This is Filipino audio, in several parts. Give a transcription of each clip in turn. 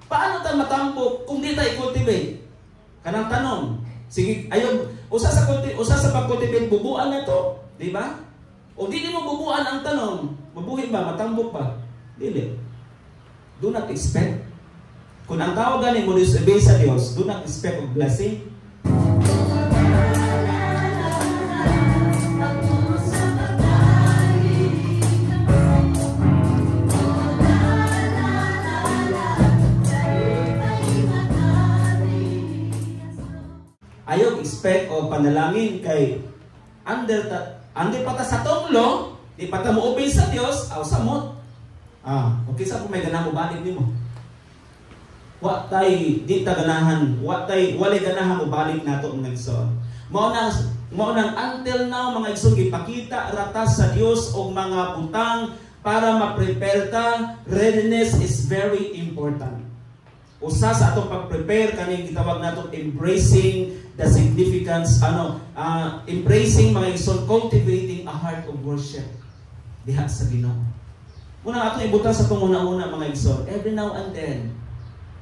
Paano tayo matambok kung di tayo cultivate? Kanang tanong. Sige, ayon, usa sa pag-cultivate, bubuan na to. Di ba? O di mo bubuan ang tanong, mabuhi ba, matambok ba? Dili. Do not expect. Kung ang tawag ganin mo disobey sa Dios, do not expect of blessing. Ayaw expect o panalangin kay under pata sa tonglo, di pata mo obey sa Dios, aw samot. Okay sa kung may ganahan mo balik nimo. Wa tay di ta ganahan, walay ganahan mo balik nato ang nagson. Mao nang until now mga igsoon gipakita ratas sa Dios og mga butang para ma-prepare ta. Readiness is very important. Usa sa atong pag-prepare kaning gitawag nato embracing the significance, embracing mga igsoon, cultivating a heart of worship diha sa Ginoo. Muna atong ibutang sa itong una-una mga igsoon, every now and then,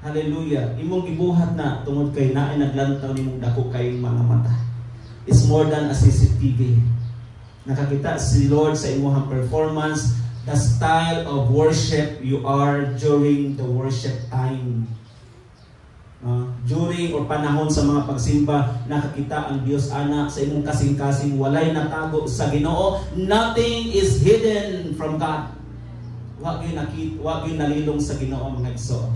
hallelujah, imong gibuhat na tungod kay naay naglantaw nimong dako kay mga mata. It's more than a CCTV. Nakakita si Lord sa imong performance, the style of worship you are during the worship time. During or panahon sa mga pagsimba, nakakita ang Dios ana sa imong kasing-kasing, walay natago sa Ginoo. Nothing is hidden from God. Wa gyud nalilong sa Ginoo mga igsoon.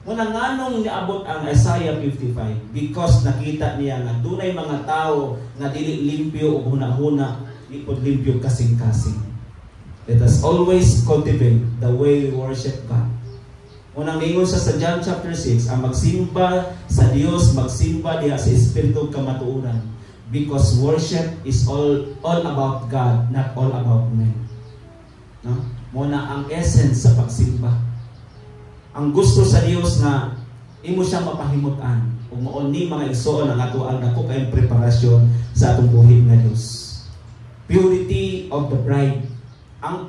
Muna nganong niabot ang Isaiah 55 because nakita niya nga dunay mga tao nga dili limpyo o hunahuna, ipod limpyo kasing-kasing. Let us always cultivate the way we worship God. Unang ningon sa John chapter 6, ang magsimba sa Dios, magsimba diha sa Espiritu kamatuoran. Because worship is all about God, not all about men. No? Muna ang essence sa pagsimba. Ang gusto sa Dios na imo siya mapahimutan. Ug mao ni mga igsoon ang ato ang dako kay preparasyon sa atong buhi nga Dios. Purity of the bride. Ang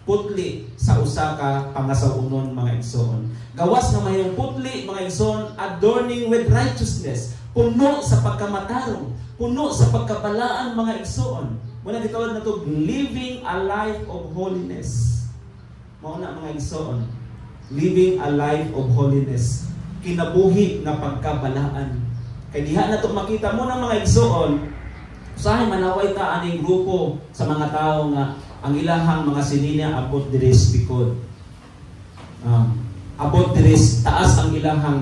putli sa usa ka pangasaunon mga igsoon. Gawas nga mayong putli mga igsoon, adorning with righteousness. Puno sa pagkamatarong, puno sa pagkabalaan mga igsoon. Muna gitawag na to living a life of holiness. Mao na mga igsoon, living a life of holiness. Kinabuhi na pagkabalaan. Kay diha na to makita mo na mga igsoon, usahay manaway ta aning grupo sa mga tao nga ang ilahang mga sininya abot diris pikod. Abot diris taas ang ilahang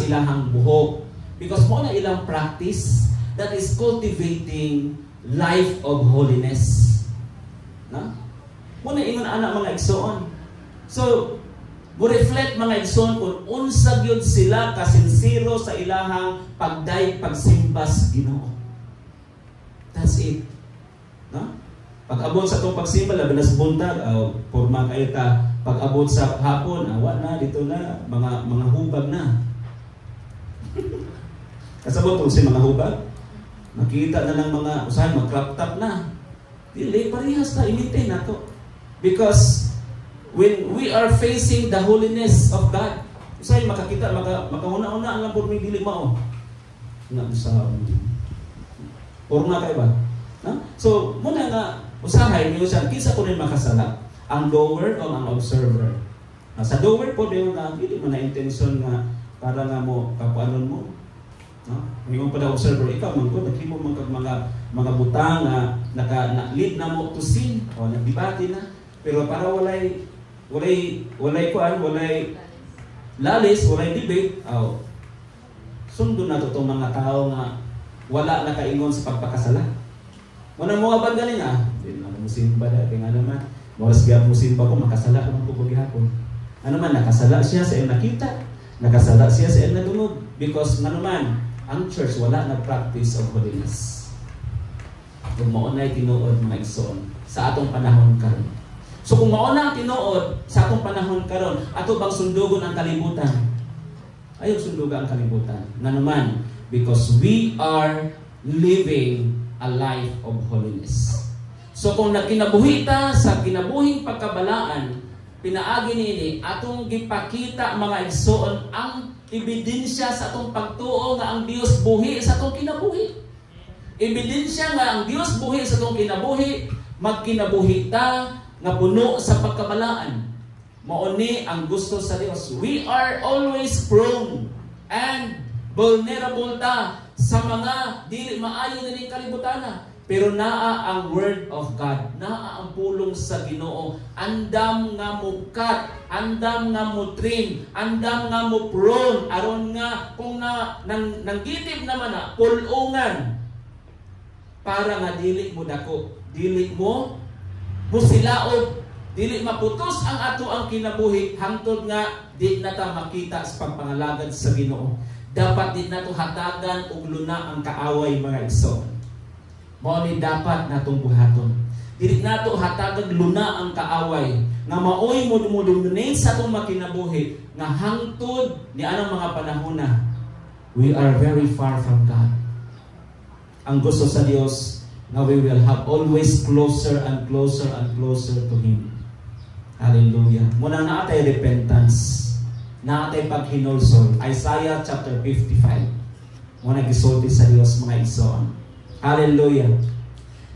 ilahang buhok. Because mo na ilang practice that is cultivating life of holiness. Na? Mo na ingon ana mga igsoon. So, mo reflect mga igsoon kung unsa gyud sila kasinsiro sa ilahang pagsimbas Ginoo. That's it. No? Pag-abot sa itong pagsimba, labinas buntag, porma kayo ta. Pag-abot sa hapon, awa na, dito na, mga hubag na. Kasabot kung si mga hubag, makita na ng mga usahay, mag-crop top na. Dili, parehas na, imitin na to. Because when we are facing the holiness of God, usahay, makakita, makahuna-una ang lampor may dili mao. Porma kayo ba? So, muna nga, usahay niyo siya, kinsa ko rin makasala? Ang doer o ang observer? Sa doer po, hindi mo na intention nga para nga mo, kapuanon mo. Hindi mo pa na observer, ikaw man ko, nagkimo mga butang na lead na mo to sin, o nagdibati na. Pero para walay lalis, walay debate, sundo na to itong mga tao nga wala na kaingon sa pagpakasala. Muna mo abad galing hindi naman musimba dati nga naman. Moras gaya musimba ko, makasala ko ng pagpagihapon. Ano man, nakasala siya sa iyong nakita. Nakasala siya sa iyong nadungog. Because nga naman, ang church wala na practice of holiness. Kung maunay tinuod mga igsoon sa atong panahon karon. So kung mauna tinuod sa atong panahon karon, ato bang sundugon ang kalibutan? Ayaw sundugan ang kalibutan. Nga naman, because we are living a life of holiness. So kung nagkinabuhi ta sa kinabuhing pagkabalaan, pinaagi niini atong gipakita mga igsoon ang ebidensya sa atong pagtuo nga ang Dios buhi sa atong kinabuhi. Ebidensya nga ang Dios buhi sa atong kinabuhi, magkinabuhi ta nga puno sa pagkabalaan. Mao ni ang gusto sa Dios. We are always prone and vulnerable ta sa mga dili maayo na ning kalibutan. Pero naa ang word of God, naa ang pulong sa Ginoo, andam nga mukat, andam nga mo trim, andam nga mo prone, aron nga kung nanggitib naman na pulungan para nga dili mo dako, dili mo silaod, dili maputos ang ato ang kinabuhi hangtod nga di na ta makita sa pagpangalagad sa Ginoo. Dapat di nato hatagan og luna ang kaaway mga igsoon. Mao ni dapat natong buhaton. Dili nato hatagan luna ang kaaway nga maoy mo dumudumdumay sa atong makinabuhi nga hangtod ni anang mga panahon na we are very far from God. Ang gusto sa Dios na we will have always closer and closer and closer to Him. Hallelujah. Muna naatay repentance, naatay paghinulsol. Isaiah chapter 55. Muna gisulti sa Dios mga igsoon. Hallelujah.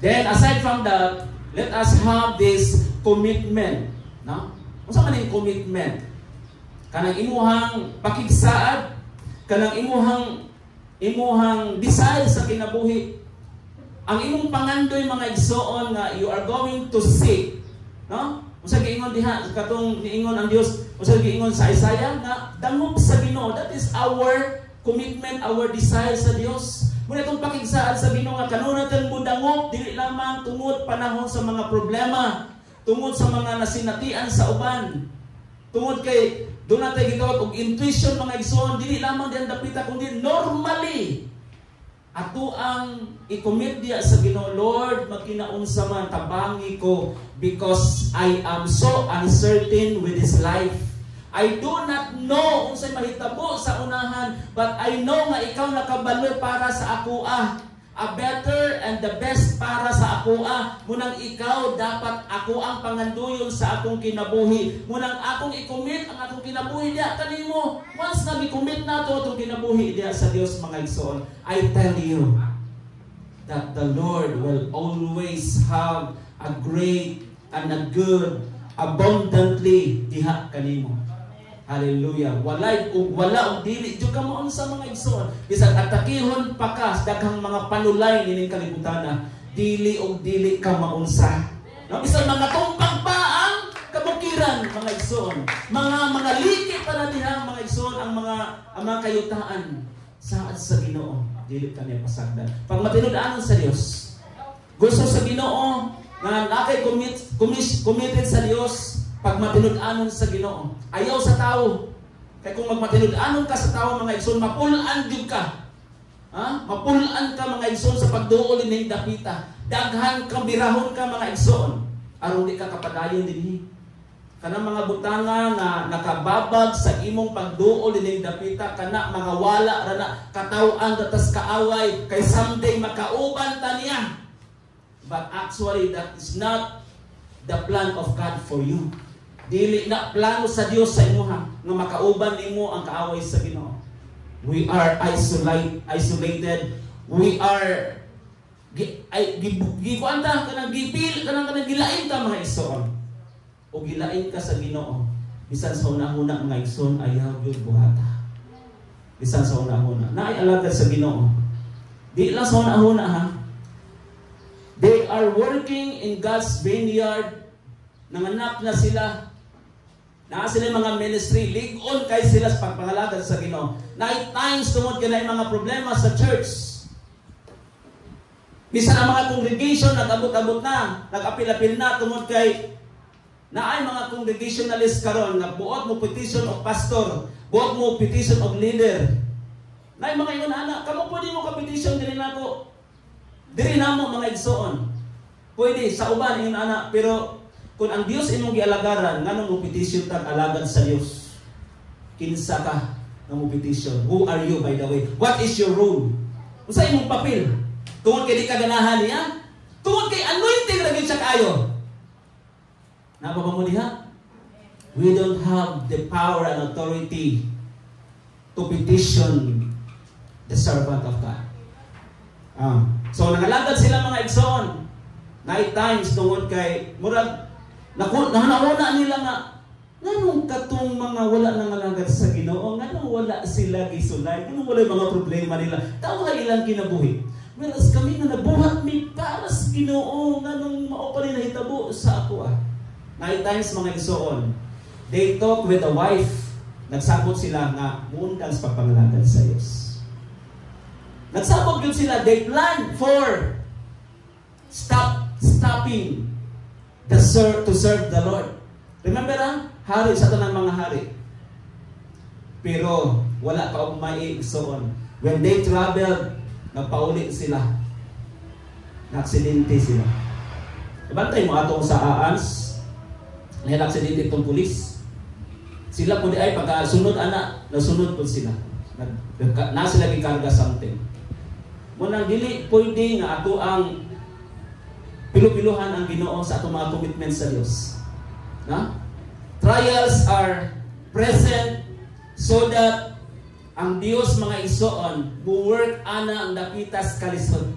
Then aside from that, let us have this commitment. No? Unsa man yung commitment? Kanang imuhang pakigsaad, kanang imuhang desire sa kinabuhi. Ang imong pangandoy mga igsoon nga you are going to seek. No? Unsa giingon diha katong niingon ang Dios, unsa giingon sa Isaiah nga dangop sa Ginoo. That is our commitment, our desire sa Dios. Muna itong pakigsaad sa Ginoo nga kanunatan mo dangop, dili lamang tungod panahon sa mga problema, tungod sa mga nasinatian sa uban, tungod kay doon natin gitawag og intuition mga igsoon, dili lamang diyan dapita kundi normally ato ang i-commit diya sa Ginoo. Lord, magkinaunsa man tabangi ko because I am so uncertain with this life. I do not know unsay mahitabo sa unahan, but I know nga ikaw nakabalo para sa ako a better and the best para sa ako munang ikaw dapat ako ang panganduyon sa akong kinabuhi. Munang akong i-commit ang akong kinabuhi diya kanimo. Once na i-commit nato atong kinabuhi diya sa Dios mga igsoon, I tell you that the Lord will always have a great and a good abundantly diha kanimo. Hallelujah. Wala og dili jud ka mo sa mga igsoon. Bisan atakihon pa ka daghang mga panulay nining kalibutan, dili og dili ka maunsa. No, bisan mga tumpang pa ang kabukiran mga igsoon. Mga likit pa na diha mga igsoon ang mga kayutaan saad sa Ginoo. Dili ka niya pasagdan. Pag matinud-anon sa Dios, gusto sa Ginoo nga nakay committed sa Dios. Pag matinud-anon sa Ginoo, ayaw sa tao. Kaya kung magmatinud-anon ka sa tao mga igsoon, mapulaan jud ka. Mapulaan ka mga igsoon sa pagduol ning dapita. Daghan ka birahon ka mga igsoon. Aron di ka kapadayon dinhi. Kanang mga butanga nga nakababag sa imong pagduol ning dapita, kana mga wala ra na kataw-an datas kaaway kay someday makauban ta niya. But actually that is not the plan of God for you. Dili na plano sa Dios sa imuha nga makauban nimo ang kaaway sa Ginoo. We are isolated. We are gikuanta kanang gipil kanang gilain ta mga igsoon. O gilain ka sa Ginoo. Bisan sa una-una mga igsoon ayaw gyud buhata. Bisan sa una-una naay alagad sa Ginoo. Di lang sa una-una ha. They are working in God's vineyard. Nanganak na sila. Na sila mga ministry, lig-on kay sila sa pagpangalagad sa Ginoo. Night times tungod kay mga problema sa church. Bisan ang mga congregation nag-abot-abot na, nag-apil-apil na tungod kay naay mga congregationalist karon nga buot mo petition of pastor, buot mo petition of leader. Naay mga ingon ana, kamo pwede mo ka petition diri nako. Diri namo mga igsoon. Pwede sa uban ingon ana, pero kung ang Dios imong gialagaran, nganong mo petition tag alagad sa Dios? Kinsa ka nga mo petition? Who are you by the way? What is your role? Unsa imong papel? Tungod kay di ka ganahan niya? Tungod kay anointing ra gyud siya kaayo. Nababa mo diha? we don't have the power and authority to petition the servant of God. So nangalagad sila mga igsoon. Night times tungod kay murag nauna nila nga nganong katong mga wala nangalagad sa Ginoo, nganong wala sila gisulay, nganong wala mga problema nila. Tawa ilang kinabuhi. Whereas kami nga nabuhat mi para sa Ginoo, nganong mao pa rin nahitabo sa ako. Night times mga igsoon. They talk with the wife. Nagsabot sila nga muundan sa pagpangalagad sa Diyos. Nagsabot yun sila. They plan for stopping to serve the Lord. Remember hari sa tanang mga hari. Pero wala pa umaigsoon. When they traveled, nagpauli sila. Naaksidente sila. Ibantay mo atong sa Aans, naaksidente itong pulis. Sila po di ay pagkasunod nasunod po sila. Na sila gikarga something. Muna dili pwede nga ato ang pilupiluhan ang Ginoo sa atong mga commitments sa Dios. Na? Trials are present so that ang Dios mga igsoon mo-work ana ang dapitas kalisod.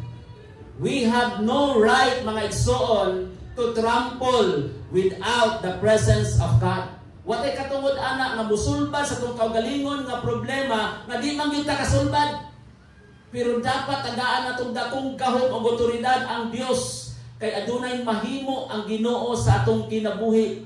We have no right mga igsoon to trample without the presence of God. Watay katungod ana nga musulbad sa atong kaugalingon nga problema nga di man gyud ta kasulbad. Pero dapat tandaan natong dakong gahom o otoridad ang Dios kay adunay mahimo ang Ginoo sa atong kinabuhi.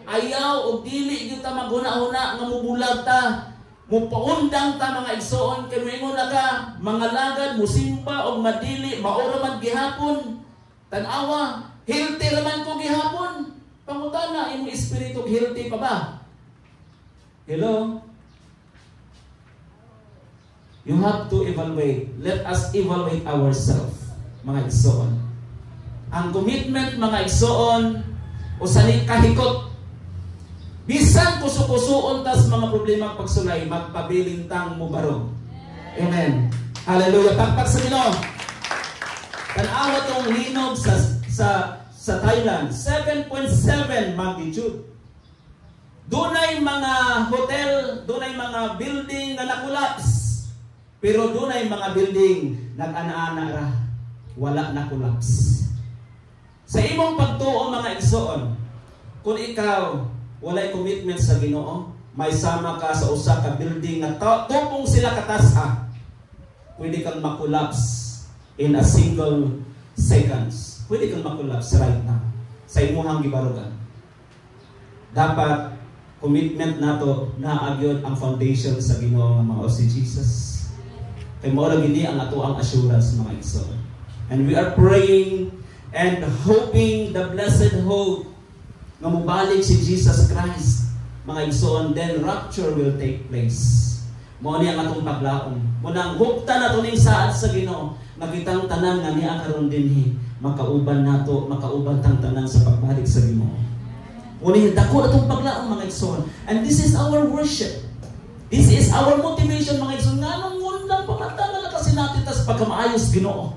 Ayaw og dili gyud ta maghuna-huna nga mubulag ta, mupaundang ta mga igsoon kay moingon na ka mangalagad musimba og madili maura man gihapon. Tan-awa, healthy raman ko gihapon. Pangutana imong espiritu healthy pa ba? Hello? You have to evaluate. Let us evaluate ourselves, mga igsoon. Ang commitment, mga igsoon, o sani kahikot. Bisan kusukusuon tas mga problema pagsulay, magpabilintang mo barog. Amen. Hallelujah. Pagpag sa Ginoo. Tanawa tong linog sa Thailand, 7.7 magnitude. Dunay mga hotel, dunay mga building na nakulaps. Pero doon ay mga building nag-ana-ana ra, wala na collapse. Sa imong pagtuo mga igsoon, kung ikaw walay commitment sa Ginoo, may sama ka sa usa ka building na tupong sila katasa, pwede kang makollapse in a single seconds. Pwede kang makollapse right now sa imong gibarugan. Dapat commitment nato na agyod ang foundation sa Ginoo nga mao si Jesus. Kay mao lang gini ang ato ang assurance mga igsoon. And we are praying and hoping the blessed hope nga mobalik si Jesus Christ mga igsoon, then rapture will take place. Mao ni ang atong paglaom. Munang hupta nato ning saad sa Ginoo nga kitang tanan nga niya karon dinhi makauban nato, makauban tang tanan sa pagbalik sa Ginoo. Uni dako atong paglaom mga igsoon. And this is our worship. This is our motivation mga igsoon. Nganong lang pamantala na kasi natin tas pagkamaayos Ginoo.